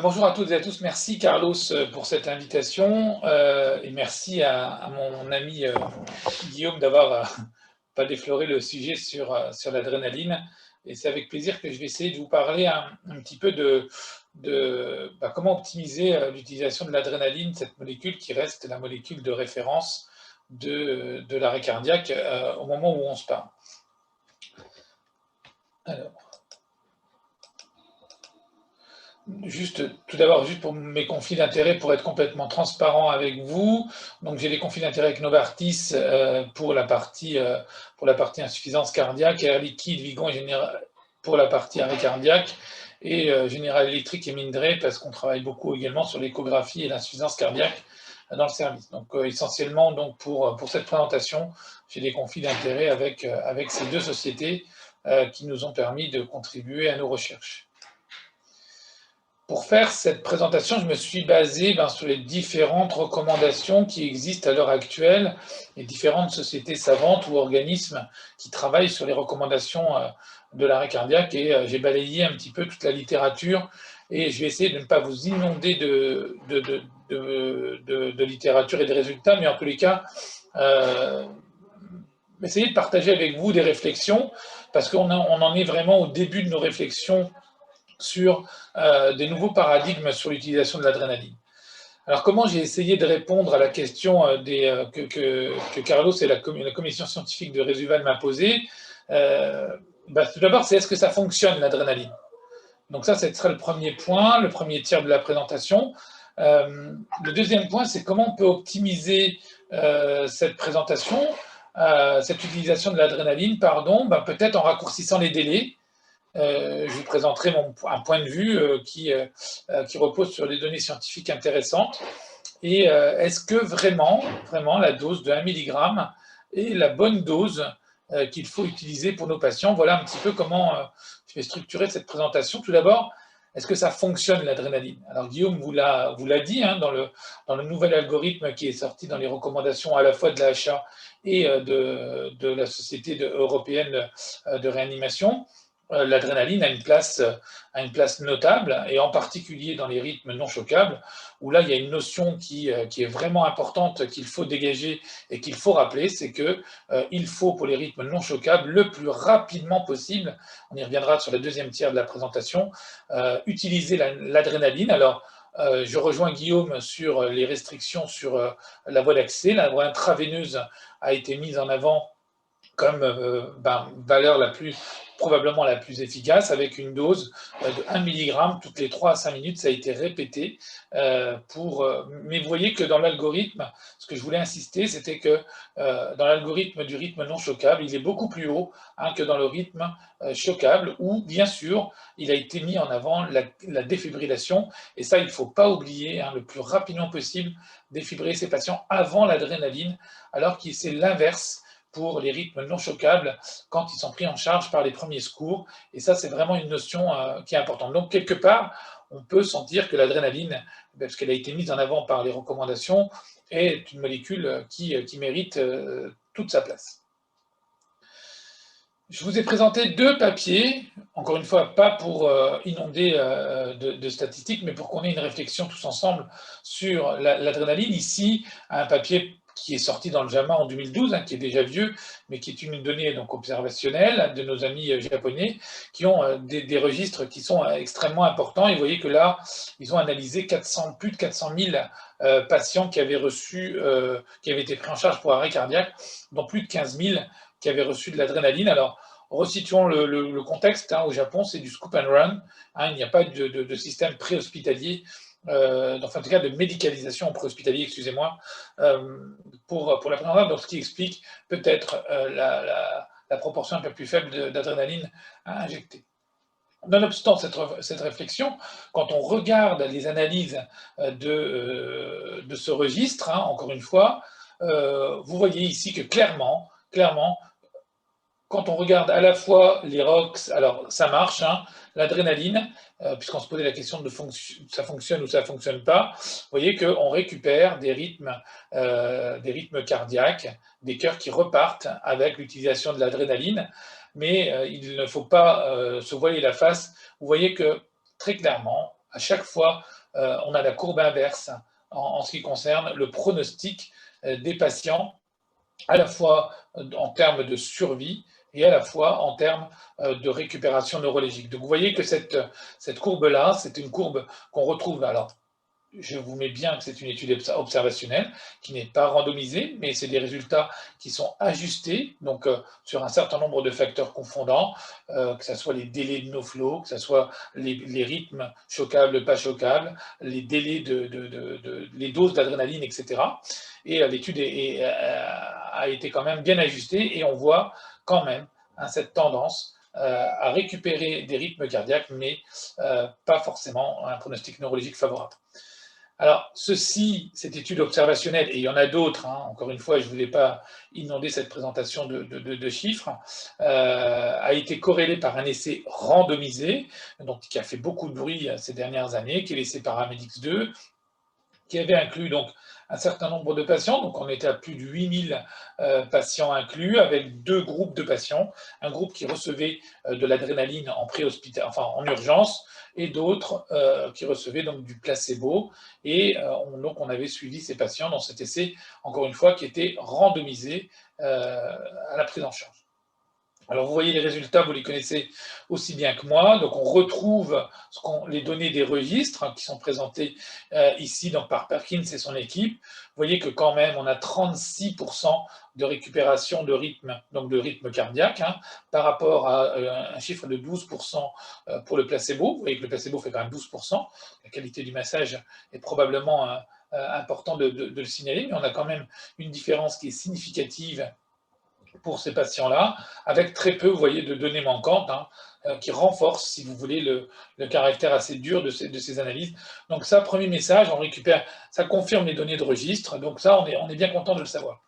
Bonjour à toutes et à tous. Merci Carlos pour cette invitation et merci à mon ami Guillaume d'avoir pas défloré le sujet sur l'adrénaline. Et c'est avec plaisir que je vais essayer de vous parler un petit peu de comment optimiser l'utilisation de l'adrénaline, cette molécule qui reste la molécule de référence de l'arrêt cardiaque au moment où on se parle. Alors, tout d'abord, juste pour mes conflits d'intérêts, pour être complètement transparent avec vous. Donc, j'ai des conflits d'intérêts avec Novartis pour la partie insuffisance cardiaque, Air Liquide, Vigon pour la partie arrêt cardiaque, et General Electric et Mindray parce qu'on travaille beaucoup également sur l'échographie et l'insuffisance cardiaque dans le service. Donc, essentiellement, donc pour cette présentation, j'ai des conflits d'intérêts avec ces deux sociétés qui nous ont permis de contribuer à nos recherches. Pour faire cette présentation, je me suis basé sur les différentes recommandations qui existent à l'heure actuelle, les différentes sociétés savantes ou organismes qui travaillent sur les recommandations de l'arrêt cardiaque, et j'ai balayé un petit peu toute la littérature, et je vais essayer de ne pas vous inonder de littérature et de résultats, mais en tous les cas, essayer de partager avec vous des réflexions, parce qu'on en est vraiment au début de nos réflexions sur des nouveaux paradigmes sur l'utilisation de l'adrénaline. Alors, comment j'ai essayé de répondre à la question que Carlos et la commission scientifique de Résuval m'a posée? Tout d'abord, c'est est-ce que ça fonctionne, l'adrénaline? Donc ça, ce sera le premier point, le premier tiers de la présentation. Le deuxième point, c'est comment on peut optimiser cette présentation, cette utilisation de l'adrénaline, peut-être en raccourcissant les délais. Je vous présenterai un point de vue qui repose sur des données scientifiques intéressantes. Et est-ce que vraiment la dose de 1 mg est la bonne dose qu'il faut utiliser pour nos patients? Voilà un petit peu comment je vais structurer cette présentation. Tout d'abord, est-ce que ça fonctionne, l'adrénaline? Alors Guillaume vous l'a dit, dans le nouvel algorithme qui est sorti dans les recommandations à la fois de l'AHA et de la Société européenne de réanimation, l'adrénaline a une place notable, et en particulier dans les rythmes non choquables, où là, il y a une notion qui est vraiment importante, qu'il faut dégager et qu'il faut rappeler, c'est qu'il faut, pour les rythmes non choquables, le plus rapidement possible, on y reviendra sur le deuxième tiers de la présentation, utiliser l'adrénaline. Alors, je rejoins Guillaume sur les restrictions sur la voie d'accès. La voie intraveineuse a été mise en avant comme valeur probablement la plus efficace, avec une dose de 1 mg toutes les 3 à 5 minutes. Ça a été répété. Mais vous voyez que dans l'algorithme, ce que je voulais insister, c'était que dans l'algorithme du rythme non choquable, il est beaucoup plus haut que dans le rythme choquable, où, bien sûr, il a été mis en avant la défibrillation. Et ça, il ne faut pas oublier, le plus rapidement possible, défibriller ces patients avant l'adrénaline, alors que c'est l'inverse pour les rythmes non choquables quand ils sont pris en charge par les premiers secours. Et ça, c'est vraiment une notion qui est importante. Donc, quelque part, on peut sentir que l'adrénaline, parce qu'elle a été mise en avant par les recommandations, est une molécule qui mérite toute sa place. Je vous ai présenté deux papiers, encore une fois, pas pour inonder de statistiques, mais pour qu'on ait une réflexion tous ensemble sur l'adrénaline. Ici, un papier qui est sorti dans le JAMA en 2012, qui est déjà vieux, mais qui est une donnée donc observationnelle de nos amis japonais, qui ont des registres qui sont extrêmement importants. Et vous voyez que là, ils ont analysé plus de 400 000 patients qui avaient été pris en charge pour arrêt cardiaque, dont plus de 15 000 qui avaient reçu de l'adrénaline. Alors, resituons le contexte. Au Japon, c'est du scoop and run. Il n'y a pas de système préhospitalier, enfin, en tout cas, de médicalisation préhospitalier, excusez-moi, pour la prise en charge. Donc, ce qui explique peut-être la proportion un peu plus faible d'adrénaline à injecter. Nonobstant cette réflexion, quand on regarde les analyses de ce registre, encore une fois, vous voyez ici que clairement, quand on regarde à la fois les ROX, alors ça marche, l'adrénaline, puisqu'on se posait la question de ça fonctionne ou ça ne fonctionne pas, vous voyez qu'on récupère des rythmes cardiaques, des cœurs qui repartent avec l'utilisation de l'adrénaline, mais il ne faut pas se voiler la face. Vous voyez que très clairement, à chaque fois, on a la courbe inverse en ce qui concerne le pronostic des patients, à la fois en termes de survie et à la fois en termes de récupération neurologique. Donc vous voyez que cette courbe-là, c'est une courbe qu'on retrouve. Alors, je vous mets bien que c'est une étude observationnelle qui n'est pas randomisée, mais c'est des résultats qui sont ajustés donc, sur un certain nombre de facteurs confondants, que ce soit les délais de no-flow, que ce soit les rythmes choquables, pas choquables, les délais les doses d'adrénaline, etc. Et l'étude a été quand même bien ajustée et on voit quand même cette tendance à récupérer des rythmes cardiaques, mais pas forcément un pronostic neurologique favorable. Alors, cette étude observationnelle, et il y en a d'autres, hein, encore une fois, je ne voulais pas inonder cette présentation de chiffres, a été corrélée par un essai randomisé, donc, qui a fait beaucoup de bruit ces dernières années, qui est l'essai Paramedics 2, qui avait inclus donc un certain nombre de patients, donc on était à plus de 8000 patients inclus, avec deux groupes de patients, un groupe qui recevait de l'adrénaline en préhospital, enfin en urgence, et d'autres qui recevaient donc du placebo, et donc on avait suivi ces patients dans cet essai, encore une fois, qui était randomisé à la prise en charge. Alors, vous voyez les résultats, vous les connaissez aussi bien que moi. Donc, on retrouve les données des registres qui sont présentées ici donc, par Perkins et son équipe. Vous voyez que quand même, on a 36% de récupération de rythme, donc de rythme cardiaque, hein, par rapport à un chiffre de 12% pour le placebo. Vous voyez que le placebo fait quand même 12%. La qualité du massage est probablement important de le signaler, mais on a quand même une différence qui est significative pour ces patients-là, avec très peu, vous voyez, de données manquantes, hein, qui renforcent, si vous voulez, le caractère assez dur de ces analyses. Donc ça, premier message, on récupère, ça confirme les données de registre, donc ça, on est bien content de le savoir.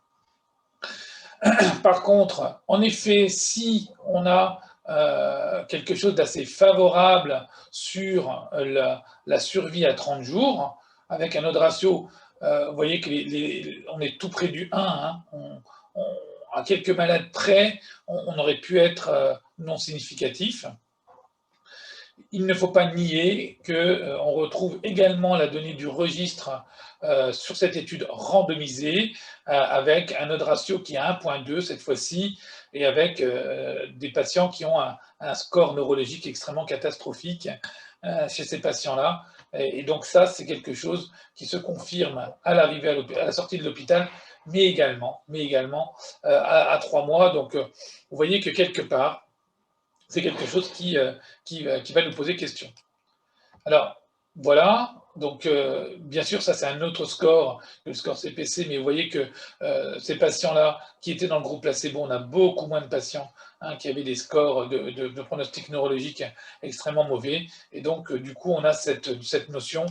Par contre, en effet, si on a quelque chose d'assez favorable sur la survie à 30 jours, avec un odds ratio, vous voyez qu'on est tout près du 1, hein, à quelques malades près, on aurait pu être non significatif. Il ne faut pas nier qu'on retrouve également la donnée du registre sur cette étude randomisée avec un odds ratio qui est 1,2 cette fois-ci et avec des patients qui ont un score neurologique extrêmement catastrophique chez ces patients-là. Et donc ça, c'est quelque chose qui se confirme à l'arrivée à la sortie de l'hôpital, mais également à 3 mois. Donc vous voyez que quelque part, c'est quelque chose qui va nous poser question. Alors, voilà. Donc, bien sûr, ça, c'est un autre score que le score CPC, mais vous voyez que ces patients-là qui étaient dans le groupe placebo, on a beaucoup moins de patients qui avaient des scores de pronostic neurologique extrêmement mauvais. Et donc, du coup, on a cette notion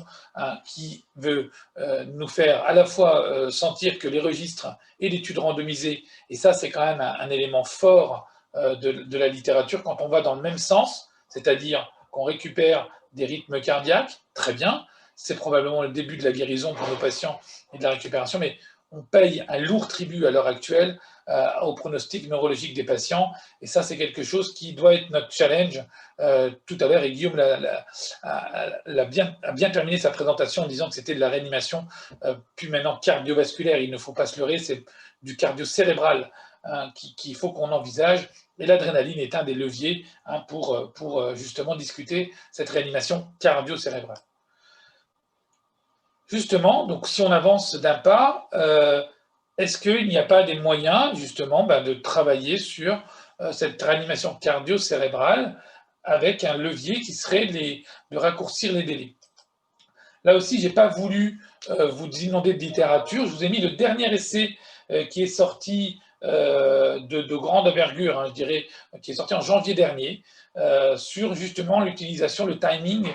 qui veut nous faire à la fois sentir que les registres et l'étude randomisée, et ça, c'est quand même un élément fort de la littérature, quand on va dans le même sens, c'est-à-dire qu'on récupère des rythmes cardiaques, très bien, c'est probablement le début de la guérison pour nos patients et de la récupération, mais on paye un lourd tribut à l'heure actuelle au pronostic neurologique des patients, et ça c'est quelque chose qui doit être notre challenge tout à l'heure, et Guillaume a bien terminé sa présentation en disant que c'était de la réanimation, puis maintenant cardiovasculaire, il ne faut pas se leurrer, c'est du cardio-cérébral qu'il faut qu'on envisage, et l'adrénaline est un des leviers pour justement discuter cette réanimation cardio-cérébrale. Justement, donc si on avance d'un pas, est-ce qu'il n'y a pas des moyens justement de travailler sur cette réanimation cardio-cérébrale avec un levier qui serait de raccourcir les délais? Là aussi, je n'ai pas voulu vous inonder de littérature, je vous ai mis le dernier essai qui est sorti de grande envergure, hein, je dirais, qui est sorti en janvier dernier, sur justement l'utilisation, le timing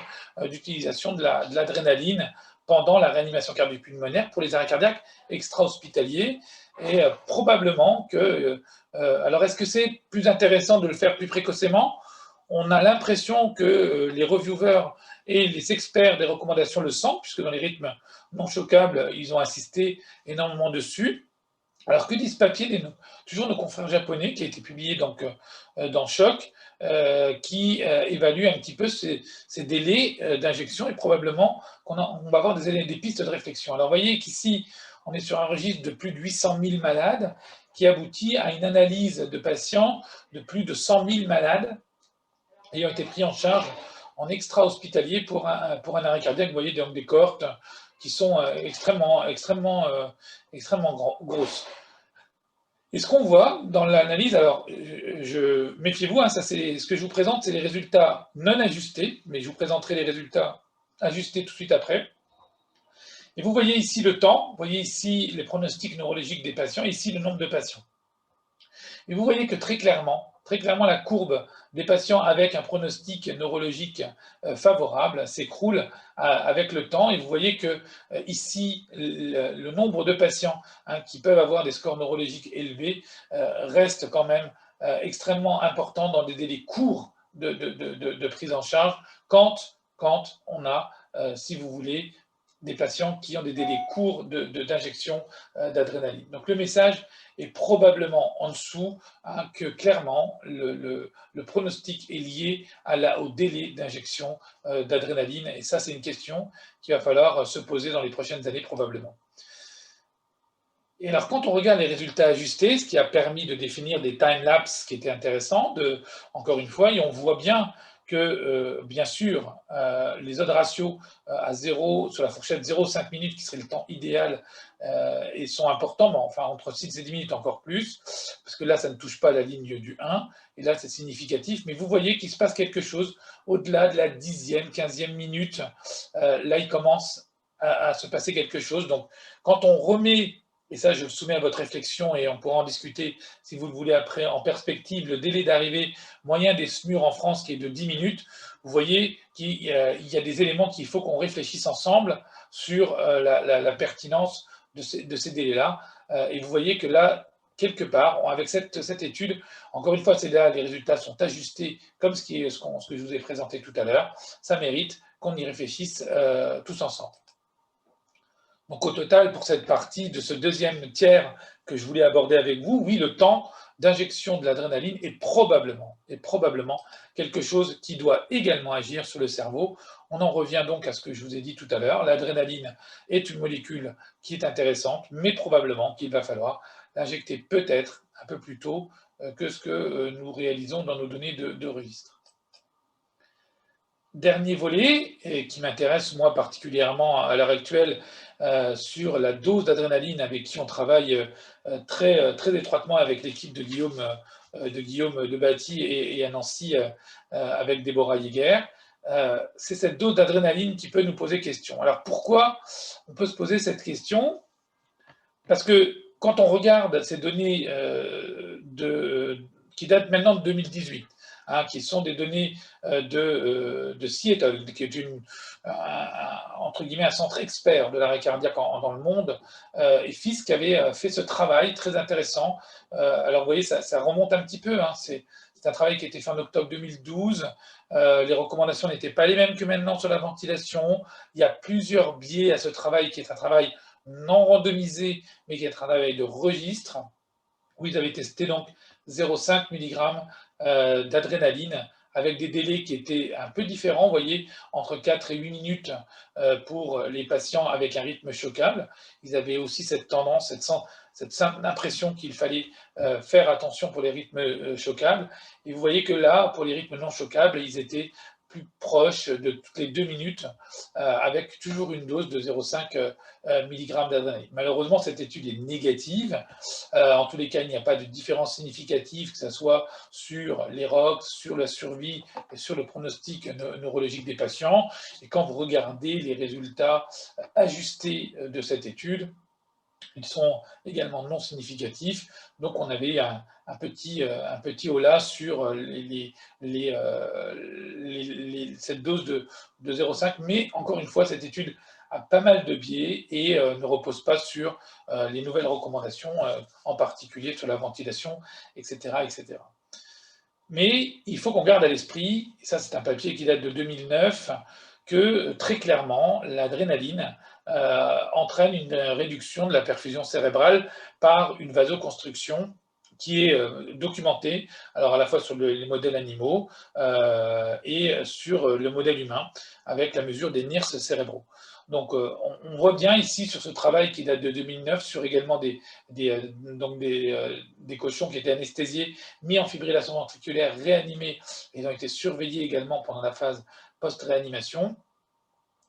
d'utilisation de l'adrénaline pendant la réanimation cardio-pulmonaire pour les arrêts cardiaques extra-hospitaliers. Et probablement que... alors, est-ce que c'est plus intéressant de le faire plus précocement? On a l'impression que les reviewers et les experts des recommandations le sentent, puisque dans les rythmes non choquables, ils ont insisté énormément dessus. Alors, que dit ce papier toujours nos confrères japonais, qui a été publié donc, dans Choc, qui évalue un petit peu ces délais d'injection et probablement on va avoir des pistes de réflexion. Alors, vous voyez qu'ici, on est sur un registre de plus de 800 000 malades qui aboutit à une analyse de patients de plus de 100 000 malades ayant été pris en charge en extra-hospitalier pour un arrêt cardiaque. Vous voyez donc des cohortes qui sont extrêmement grosses. Et ce qu'on voit dans l'analyse, alors méfiez-vous, hein, ce que je vous présente, c'est les résultats non ajustés, mais je vous présenterai les résultats ajustés tout de suite après. Et vous voyez ici le temps, vous voyez ici les pronostics neurologiques des patients, ici le nombre de patients. Et vous voyez que très clairement, la courbe des patients avec un pronostic neurologique favorable s'écroule avec le temps. Et vous voyez que ici, le nombre de patients qui peuvent avoir des scores neurologiques élevés reste quand même extrêmement important dans des délais courts de prise en charge quand on a, si vous voulez, des patients qui ont des délais courts d'injection d'adrénaline. Donc le message est probablement en dessous, que clairement le pronostic est lié au délai d'injection d'adrénaline, et ça c'est une question qu'il va falloir se poser dans les prochaines années probablement. Et alors, quand on regarde les résultats ajustés, ce qui a permis de définir des time-lapse qui étaient intéressants, encore une fois, et on voit bien que, bien sûr, les odds ratios à 0, sur la fourchette 0,5 minutes, qui serait le temps idéal, et sont importants, mais enfin, entre 6 et 10 minutes encore plus, parce que là, ça ne touche pas la ligne du 1, et là, c'est significatif, mais vous voyez qu'il se passe quelque chose au-delà de la 10e, 15e minute. Là, il commence à se passer quelque chose. Donc, quand on remet, et ça, je le soumets à votre réflexion et on pourra en discuter si vous le voulez après, en perspective, le délai d'arrivée moyen des SMUR en France qui est de 10 minutes, vous voyez qu'il y a des éléments qu'il faut qu'on réfléchisse ensemble sur la pertinence de ces délais-là. Et vous voyez que là, quelque part, avec cette étude, encore une fois, c'est là, les résultats sont ajustés comme ce que je vous ai présenté tout à l'heure. Ça mérite qu'on y réfléchisse tous ensemble. Donc au total, pour cette partie de ce deuxième tiers que je voulais aborder avec vous, oui, le temps d'injection de l'adrénaline est probablement quelque chose qui doit également agir sur le cerveau. On en revient donc à ce que je vous ai dit tout à l'heure. L'adrénaline est une molécule qui est intéressante, mais probablement qu'il va falloir l'injecter peut-être un peu plus tôt que ce que nous réalisons dans nos données de registre. Dernier volet, et qui m'intéresse moi particulièrement à l'heure actuelle, sur la dose d'adrénaline avec qui on travaille très étroitement avec l'équipe de Guillaume Debatty et à Nancy avec Déborah Yeager. C'est cette dose d'adrénaline qui peut nous poser question. Alors pourquoi on peut se poser cette question? Parce que quand on regarde ces données qui datent maintenant de 2018, qui sont des données de Seattle, qui est entre guillemets un centre expert de l'arrêt cardiaque dans le monde, et Fisk avait fait ce travail très intéressant. Alors vous voyez, ça remonte un petit peu, c'est un travail qui a été fait en octobre 2012. Les recommandations n'étaient pas les mêmes que maintenant sur la ventilation. Il y a plusieurs biais à ce travail, qui est un travail non randomisé, mais qui est un travail de registre, où ils avaient testé donc 0,5 mg d'adrénaline avec des délais qui étaient un peu différents, vous voyez, entre 4 et 8 minutes pour les patients avec un rythme choquable. Ils avaient aussi cette tendance, cette simple impression qu'il fallait faire attention pour les rythmes choquables. Et vous voyez que là, pour les rythmes non choquables, ils étaient plus proches de toutes les 2 minutes, avec toujours une dose de 0,5 mg d'adrénaline. Malheureusement, cette étude est négative. En tous les cas, il n'y a pas de différence significative, que ce soit sur les ROX, sur la survie et sur le pronostic neurologique des patients. Et quand vous regardez les résultats ajustés de cette étude, ils sont également non significatifs. Donc on avait un petit holà sur cette dose de 0,5. Mais encore une fois, cette étude a pas mal de biais et ne repose pas sur les nouvelles recommandations, en particulier sur la ventilation, etc., etc. Mais il faut qu'on garde à l'esprit, et ça c'est un papier qui date de 2009, que très clairement, l'adrénaline entraîne une réduction de la perfusion cérébrale par une vasoconstriction qui est documenté, alors à la fois sur les modèles animaux et sur le modèle humain, avec la mesure des NIRS cérébraux. Donc on voit bien ici sur ce travail qui date de 2009, sur également des cochons qui étaient anesthésiés, mis en fibrillation ventriculaire, réanimés, ils ont été surveillés également pendant la phase post-réanimation.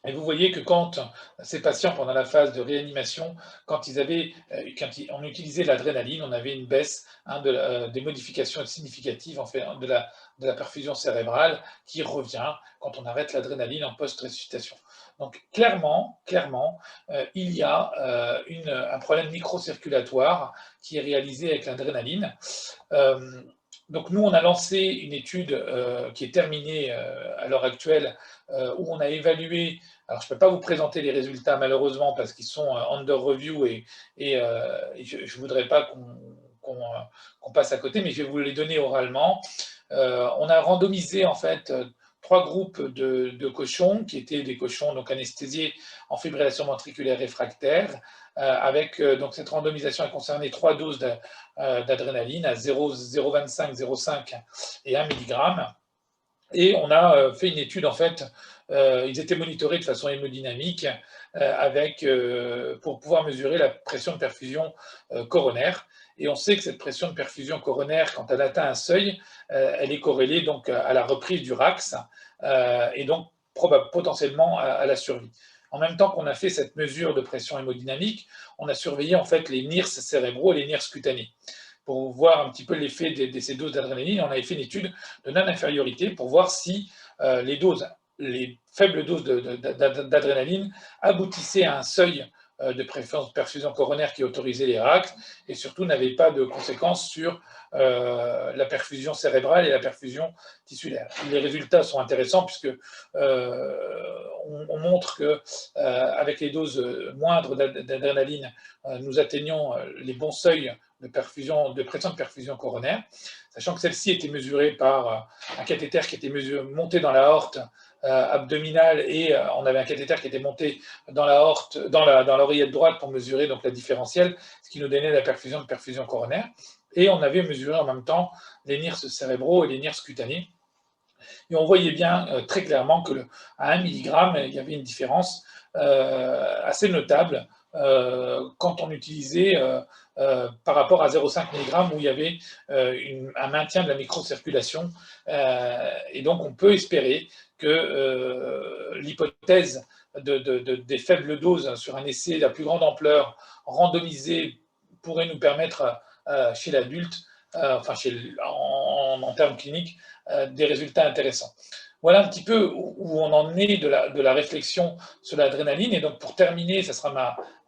Et vous voyez que quand ces patients, pendant la phase de réanimation, quand on utilisait l'adrénaline, on avait une baisse des modifications significatives en fait, de la perfusion cérébrale qui revient quand on arrête l'adrénaline en post-ressuscitation. Donc clairement, il y a un problème microcirculatoire qui est réalisé avec l'adrénaline. Donc nous, on a lancé une étude qui est terminée à l'heure actuelle, où on a évalué, alors je ne peux pas vous présenter les résultats malheureusement parce qu'ils sont under review et je ne voudrais pas qu'on passe à côté, mais je vais vous les donner oralement. On a randomisé en fait 3 groupes de cochons qui étaient des cochons donc anesthésiés en fibrillation ventriculaire réfractaire, avec donc cette randomisation a concerné 3 doses d'adrénaline à 0,25, 0,5 et 1 mg. Et on a fait une étude, en fait, ils étaient monitorés de façon hémodynamique pour pouvoir mesurer la pression de perfusion coronaire. Et on sait que cette pression de perfusion coronaire, quand elle atteint un seuil, elle est corrélée donc à la reprise du RAX et donc potentiellement à la survie. En même temps qu'on a fait cette mesure de pression hémodynamique, on a surveillé en fait les NIRS cérébraux et les NIRS cutanés pour voir un petit peu l'effet de ces doses d'adrénaline. On avait fait une étude de non-infériorité pour voir si les faibles doses d'adrénaline aboutissaient à un seuil de perfusion coronaire qui autorisait les RACS et surtout n'avait pas de conséquences sur la perfusion cérébrale et la perfusion tissulaire. Les résultats sont intéressants puisque on montre que avec les doses moindres d'adrénaline, nous atteignons les bons seuils de pression de perfusion coronaire, sachant que celle-ci était mesurée par un cathéter qui était monté dans la aorte abdominale et on avait un cathéter qui était monté dans la aorte, dans l'oreillette droite pour mesurer donc la différentielle, ce qui nous donnait la perfusion coronaire. Et on avait mesuré en même temps les NIRS cérébraux et les NIRS cutanés. Et on voyait bien très clairement qu'à 1 mg, il y avait une différence assez notable quand on utilisait par rapport à 0,5 mg où il y avait un maintien de la microcirculation. Et donc, on peut espérer que l'hypothèse des faibles doses sur un essai de la plus grande ampleur randomisé pourrait nous permettre chez l'adulte, en termes cliniques, des résultats intéressants. Voilà un petit peu où on en est de la réflexion sur l'adrénaline. Et donc, pour terminer, ça sera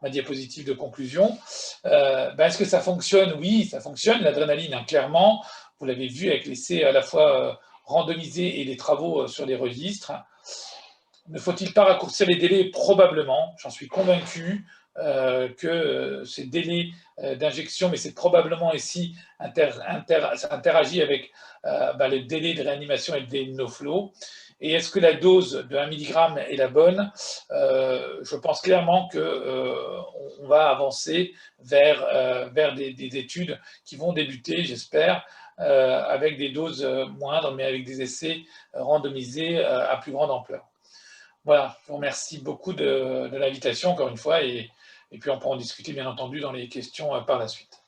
ma diapositive de conclusion. Est-ce que ça fonctionne? Oui, ça fonctionne, l'adrénaline, hein, clairement. Vous l'avez vu avec l'essai à la fois randomisé et les travaux sur les registres. Ne faut-il pas raccourcir les délais? Probablement, j'en suis convaincu que ces délais d'injection, mais c'est probablement ici, ça interagit avec les délais de réanimation et le délai de no-flow. Et est-ce que la dose de 1 mg est la bonne? Je pense clairement qu'on va avancer vers des études qui vont débuter, j'espère, avec des doses moindres, mais avec des essais randomisés à plus grande ampleur. Voilà, je vous remercie beaucoup de l'invitation, encore une fois, et puis on pourra en discuter, bien entendu, dans les questions par la suite.